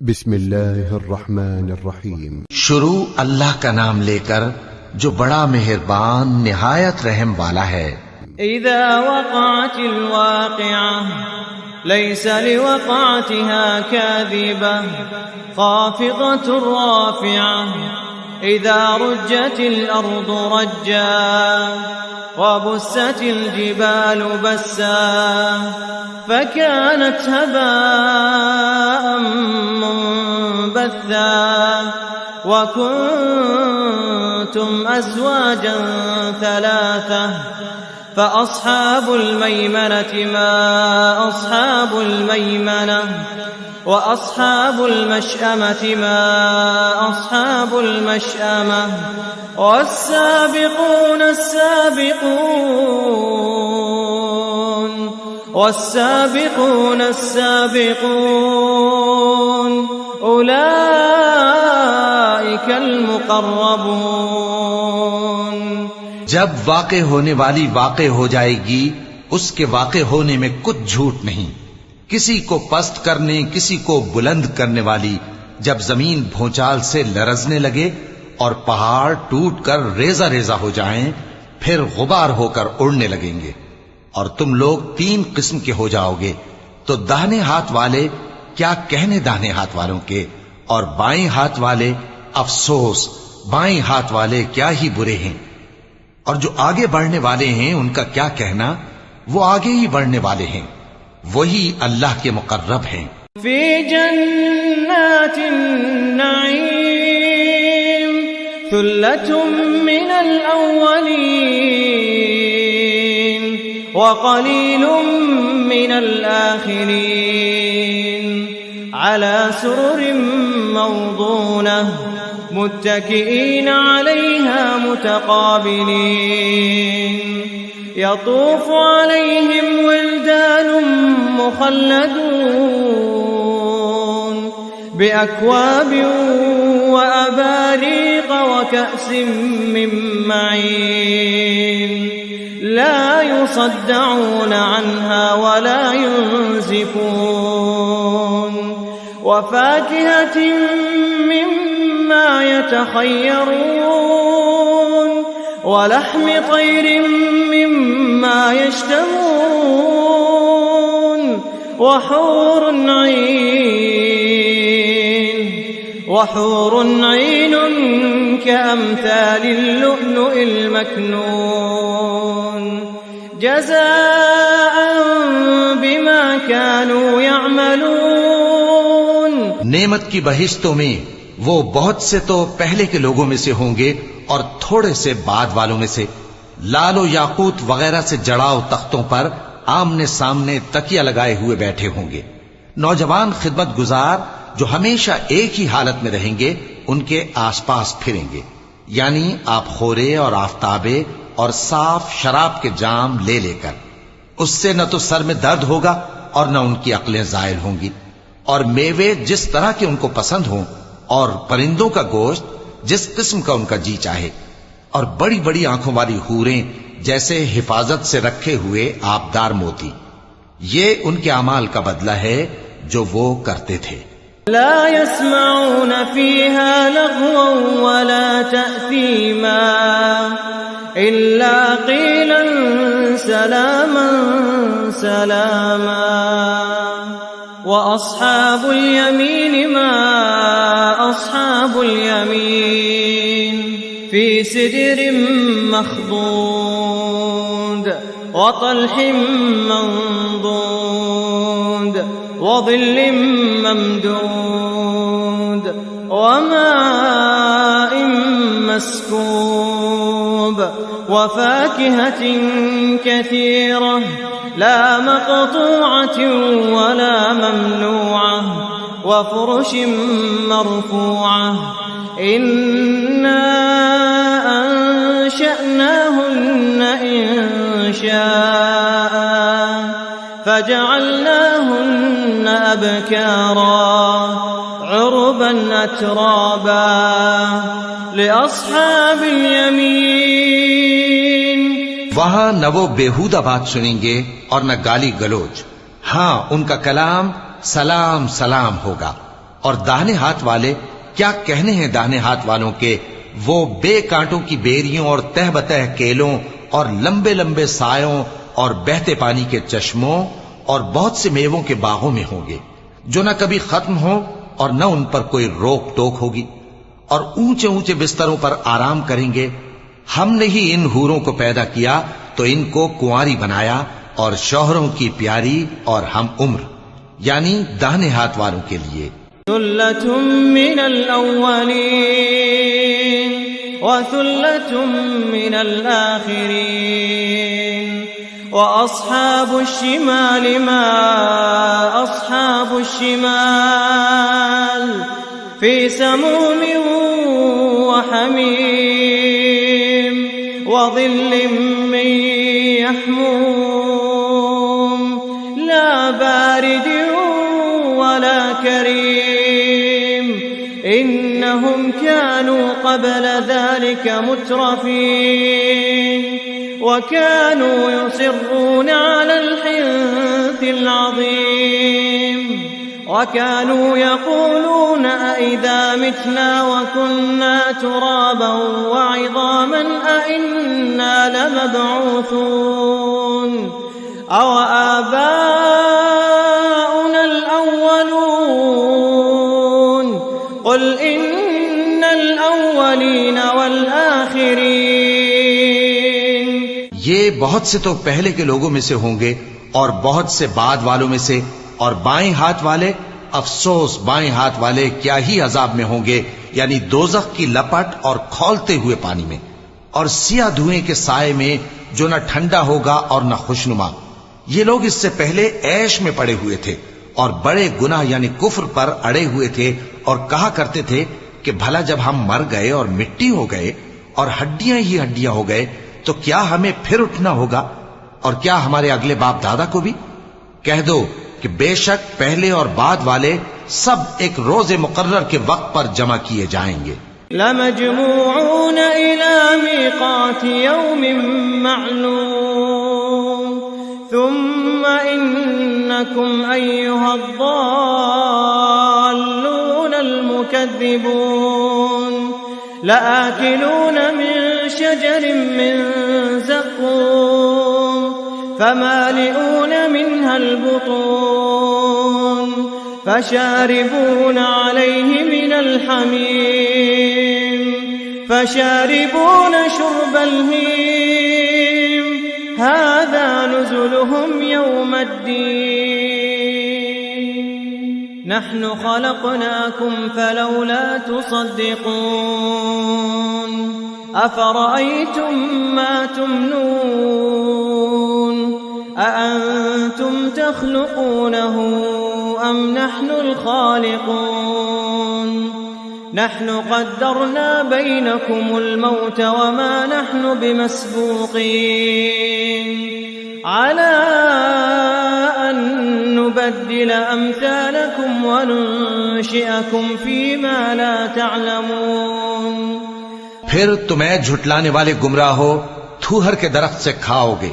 बिस्मिल्लाहिर्रहमानिर्रहीम। शुरू अल्लाह का नाम लेकर जो बड़ा मेहरबान निहायत रहम वाला है। इज़ा वक़अतिल वाक़िअह लैसा लिवक़अतिहा काज़िबह ख़ाफ़िज़तुर राफ़िअह इज़ा रुज्जतिल अर्दु रज्जा वबुस्सतिल जिबालु बस्सा फकानत हबाअन मुंबत्था वकुंतुम अज़वाजन थलाथा फ़अस्हाबुल मैमनति मा अस्हाबुल मैमनह वअस्हाबुल मशअमति मा अस्हाबुल मशअमह والسابقون السابقون أولئك المقربون। जब वाक़े होने वाली वाक़े हो जाएगी, उसके वाक़े होने में कुछ झूठ नहीं। किसी को पस्त करने, किसी को बुलंद करने वाली जब जमीन भूचाल से लरजने लगे और पहाड़ टूटकर रेजा रेजा हो जाएं, फिर गुबार होकर उड़ने लगेंगे और तुम लोग तीन किस्म के हो जाओगे। तो दाहिने हाथ वाले क्या कहने दाहिने हाथ वालों के, और बाएं हाथ वाले अफसोस बाएं हाथ वाले क्या ही बुरे हैं। और जो आगे बढ़ने वाले हैं उनका क्या कहना, वो आगे ही बढ़ने वाले हैं, वही अल्लाह के मुकर्रब हैं। फी जन्नातिन नईम सुल्लतुम मिनल अव्वलीन वक़लीलुम मिनल आखिरीन अला सुरुरिन मौदूनह मुत्तकिईन अलैहा मुतक़ाबिलीन यतूफ़ु अलैहिम विल्दानुम मुख़ल्लदून बिअक्वाबिन व अबारीक़ व कअसिन मिन मईन ला युसद्दऊन अन्हा व ला युनज़िफून व फ़ाकिहतिन मिम्मा यतख़य्यरून व लहमि तैरिन मिम्मा यश्तहून व हूरुन ईन कअम्सालिल लुअलुइल मकनून जज़ाअन बिमा कानू यअमलून। नेमत की बहिश्तों में वो बहुत से तो पहले के लोगों में से होंगे और थोड़े से बाद वालों में से। लालो याकूत वगैरह से जड़ाव तख्तों पर आमने सामने तकिया लगाए हुए बैठे होंगे। नौजवान खिदमत गुजार जो हमेशा एक ही हालत में रहेंगे, उनके आसपास फिरेंगे, यानी आप खोरे और आफताबे और साफ शराब के जाम ले लेकर। उससे न तो सर में दर्द होगा और न उनकी अक्लें जायल होंगी, और मेवे जिस तरह के उनको पसंद हों, और परिंदों का गोश्त जिस किस्म का उनका जी चाहे, और बड़ी बड़ी आंखों वाली हूरें जैसे हिफाजत से रखे हुए आबदार मोती। ये उनके अमाल का बदला है जो वो करते थे। ला यस्मऊन फीहा लग़वन वला तअसीमा इल्ला क़ीलन सलामन सलामा व अस्हाबुल यमीन मा अस्हाबुल यमीन फी सिदरिन मख़दूद व तल्हिन मंदूद व ज़िल्लिन ममदूद व माइन मस्कूब व फ़ाकिहतिन कसीरह ला मक़तूअतिन व ला ममनूअह व फ़ुरुशिन मरफ़ूअह इन्ना अंशअनाहुन्न इंशाअ फजअलनाहुन्न अबकारा उर्बन अतराबा लिअस्हाबिल यमीन। वहां न वो बेहूदा बात सुनेंगे और न गाली गलोच। हाँ, उनका कलाम सलाम सलाम होगा, और दाहिने हाथ वाले, क्या कहने हैं दाहिने हाथ वालों के, वो बेकांटों की बेरियों और तह बतह केलों और लंबे लंबे सायों और बहते पानी के चश्मों और बहुत से मेवों के बागों में होंगे, जो न कभी खत्म हो और न उन पर कोई रोक टोक होगी, और ऊंचे ऊंचे बिस्तरों पर आराम करेंगे। हमने ही इन हूरों को पैदा किया तो इनको कुंवारी बनाया, और शौहरों की प्यारी और हम उम्र, यानी दाहिने हाथ वालों के लिए। सुल्लतुम मिनल अव्वलीन व सुल्लतुम मिनल आखिरीन व अस्हाबुश शिमाल मा अस्हाबुश शिमाल फी समूम व हमीम व ज़िल्लिम मिन यहमूम ला बारिद वला करीम इन्नहुम कानू क़ब्ल ज़ालिका मुत्रफ़ीन व कानू युसिर्रून अलल हिन्थिल अज़ीम व कानू यक़ूलून अइज़ा मितना व कुन्ना तुराबन व इज़ामन अइन्ना लमबऊसून अव आबाउनल अव्वलून क़ुल इन्नल अव्वलीन वल आखिरीन। ये बहुत से तो पहले के लोगों में से होंगे और बहुत से बाद वालों में से, और बाएं हाथ वाले, अफसोस बाएं हाथ वाले क्या ही अजाब में होंगे, यानी दोजख की लपट और खौलते हुए पानी में, और सिया धुएं के साए में जो न ठंडा होगा और न खुशनुमा। ये लोग इससे पहले ऐश में पड़े हुए थे और बड़े गुनाह यानी कुफ्र पर अड़े हुए थे, और कहा करते थे कि भला जब हम मर गए और मिट्टी हो गए और हड्डियां ही हड्डियां हो गए तो क्या हमें फिर उठना होगा, और क्या हमारे अगले बाप दादा को भी? कह दो कि बेशक पहले और बाद वाले सब एक रोजे मुकर्रर के वक्त पर जमा किए जाएंगे। लमजमूऊन इला मीक़ाति यौमिन मअलूम सुम्मा इन्नकुम अय्युहद्दाल्लूनल मुकद्दिबून लआकिलून मिन शजरिन मिन ज़क़ूम फमालिऊन मिनहल बुतून फशारिबून अलैहि मिनल हमीम फशारिबून शुर्बल हीम हाज़ा नुज़ुलुहुम यौमद्दीन नहनु खलक़नाकुम फलौला तुसद्दिक़ून अफ़रअय्तुम मा तुमनून अअंतुम तख़्लुक़ूनहु अम नहनुल ख़ालिक़ून नहनु क़द्दरना बैनकुमुल मौत वमा नहनु बिमस्बूक़ीन अला अन नुबद्दिल अम्सालकुम व नुंशिअकुम फ़ीमा ला तअलमून। फिर तुम्हें झुटलाने वाले गुमराह हो थूहर के दरख्त से खाओगे,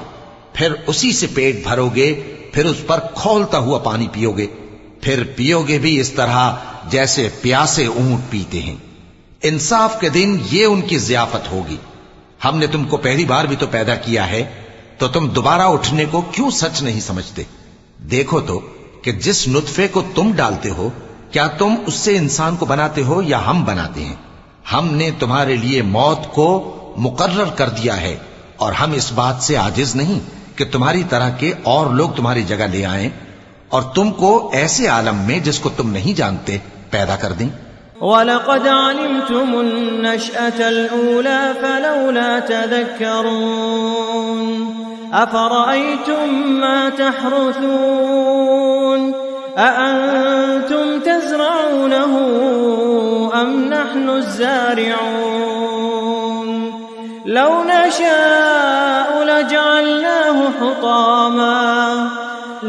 फिर उसी से पेट भरोगे, फिर उस पर खौलता हुआ पानी पियोगे, फिर पियोगे भी इस तरह जैसे प्यासे ऊंट पीते हैं। इंसाफ के दिन ये उनकी ज़ियाफत होगी। हमने तुमको पहली बार भी तो पैदा किया है, तो तुम दोबारा उठने को क्यों सच नहीं समझते? देखो तो कि जिस नुत्फे को तुम डालते हो, क्या तुम उससे इंसान को बनाते हो या हम बनाते हैं? हमने तुम्हारे लिए मौत को मुकर्रर कर दिया है, और हम इस बात से आजिज नहीं कि तुम्हारी तरह के और लोग तुम्हारी जगह ले आएं और तुमको ऐसे आलम में जिसको तुम नहीं जानते पैदा कर दें। वलक़द अलिमतुमुन नशअतल ऊला फलौला तज़क्करून अफ़रअय्तुम मा तहरुसून अअंतुम तज़रऊनहु अम नहनुज़ ज़ारिऊन लौ नशाअ लजअलनाहु हुतामा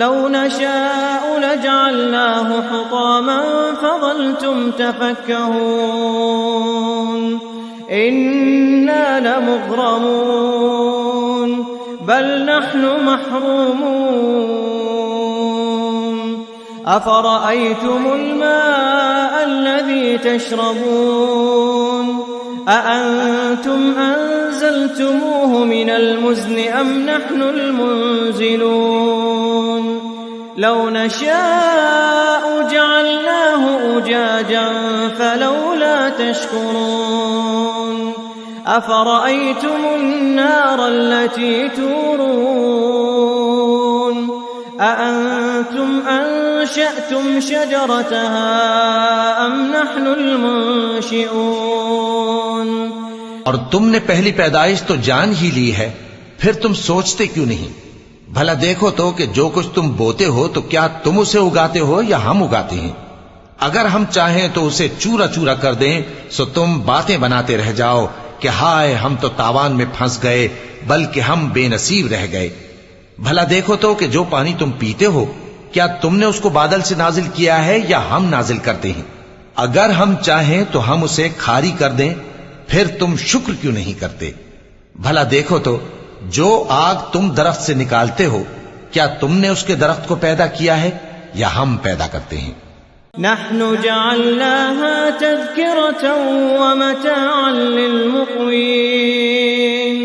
लौ नशाअ लजअलनाहु हुतामा फज़ल्तुम तफक्कहून इन्ना लमुग़रमून बल नहनु महरूमून अफ़रअय्तुमुल माअ تشربون أأنتم أنزلتموه من المزن أم نحن المنزلون لو نشاء جعلناه أجاجا فلولا تشكرون أفرأيتم النار التي تورون أأنتم أنشأتم شجرتها أم نحن المنشئون और तुमने पहली पैदाइश तो जान ही ली है, फिर तुम सोचते क्यों नहीं? भला देखो तो कि जो कुछ तुम बोते हो तो क्या तुम उसे उगाते हो या हम उगाते हैं? अगर हम चाहें तो उसे चूरा चूरा कर दें, सो तुम बातें बनाते रह जाओ कि हाय हम तो तावान में फंस गए, बल्कि हम बेनसीब रह गए। भला देखो तो कि जो पानी तुम पीते हो क्या तुमने उसको बादल से नाजिल किया है या हम नाजिल करते हैं? अगर हम चाहें तो हम उसे खारी कर दें, फिर तुम शुक्र क्यों नहीं करते? भला देखो तो जो आग तुम दरख्त से निकालते हो क्या तुमने उसके दरख्त को पैदा किया है या हम पैदा करते हैं? नहनु जअलनाहा तज़किरतन व मताअन लिलमुक़वीन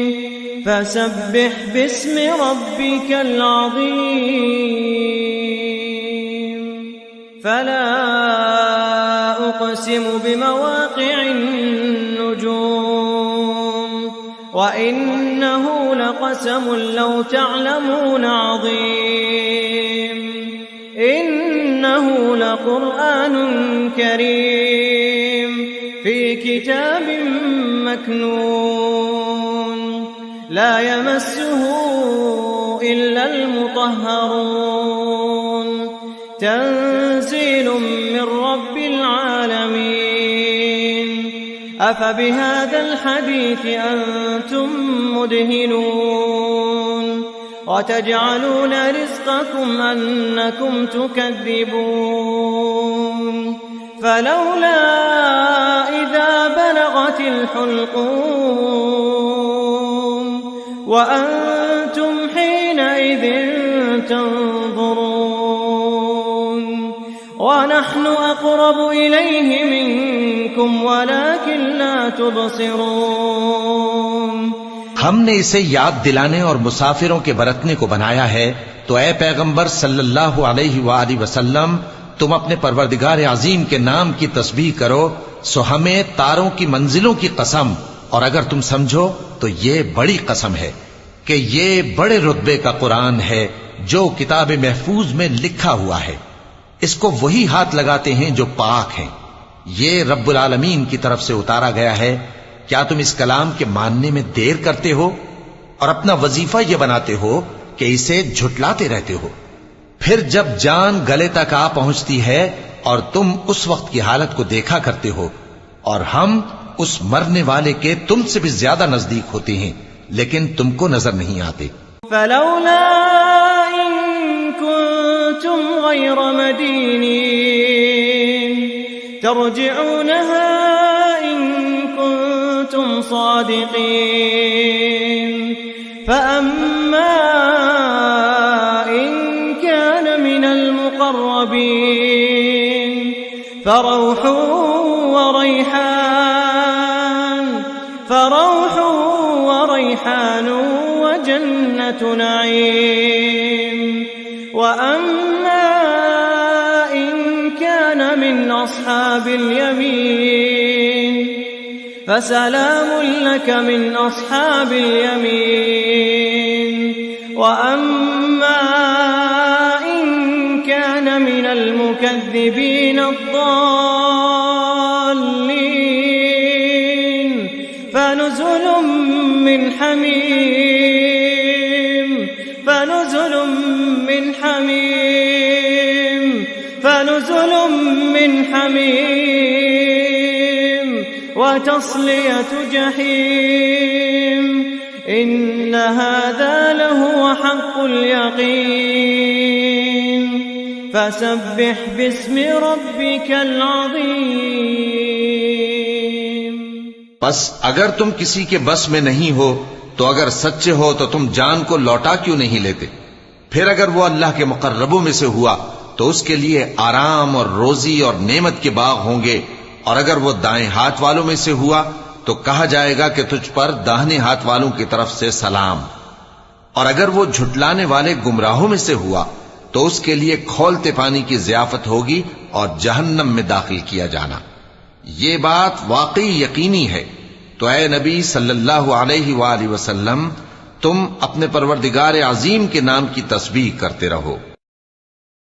फसब्बिह बिस्मि रब्बिकल अज़ीम फला उक़सिमु बिमवाक़िअन नुजूम व इन्नहु लक़समुन लौ तअलमून अज़ीम इन्नहु लक़ुरआनुन करीम फ़ी किताबिन मकनून ला यमस्सुहु इल्लल मुतह्हरून तंज़ीलुम मिन रब्बिल आलमीन अफ़बिहाज़ल हदीथि अंतुम मुदहिनून وتجعلون رزقكم أنكم تكذبون فلولا إذا بلغت الحلقوم وأنتم حينئذ تنظرون ونحن أقرب إليه منكم ولكن لا تبصرون हमने इसे याद दिलाने और मुसाफिरों के बरतने को बनाया है, तो ए पैगंबर सल्लल्लाहु अलैहि वसल्लम तुम अपने परवरदिगार अजीम के नाम की तस्बीह करो, सो हमें तारों की मंजिलों की कसम, और अगर तुम समझो तो ये बड़ी कसम है कि ये बड़े रुतबे का कुरान है जो किताब महफूज में लिखा हुआ है। इसको वही हाथ लगाते हैं जो पाक हैं। ये रब्बुल आलमीन की तरफ से उतारा गया है। क्या तुम इस कलाम के मानने में देर करते हो और अपना वजीफा यह बनाते हो कि इसे झुटलाते रहते हो? फिर जब जान गले तक आ पहुंचती है और तुम उस वक्त की हालत को देखा करते हो, और हम उस मरने वाले के तुमसे भी ज्यादा नजदीक होते हैं, लेकिन तुमको नजर नहीं आते। फलौला इन कुंतुम गैर मदीनीन तर्जिऊनहा तुम सादिकीन फअम्मा इन कान मिनल मुक़र्रबीन फरौहु व रैहान व जन्नतु नईम व अम्मा इन कान मिन अस्हाबिल यमीन فسلام لك من أصحاب اليمين وأما إن كان من المكذبين الضالين فنزل من حميم وتصلية جحيم إن هذا لهو حق اليقين فسبح باسم ربك العظيم। बस अगर तुम किसी के बस में नहीं हो तो अगर सच्चे हो तो तुम जान को लौटा क्यों नहीं लेते? फिर अगर वो अल्लाह के मुकर्रबों में से हुआ तो उसके लिए आराम और रोजी और नेमत के बाग होंगे, और अगर वो दाएं हाथ वालों में से हुआ तो कहा जाएगा कि तुझ पर दाहिने हाथ वालों की तरफ से सलाम। और अगर वो झुटलाने वाले गुमराहों में से हुआ तो उसके लिए खौलते पानी की ज़ियाफत होगी और जहन्नम में दाखिल किया जाना। ये बात वाकई यकीनी है। तो ऐ नबी सल्लल्लाहु अलैहि वसल्लम, तुम अपने परवरदिगार अजीम के नाम की तस्बीह करते रहो।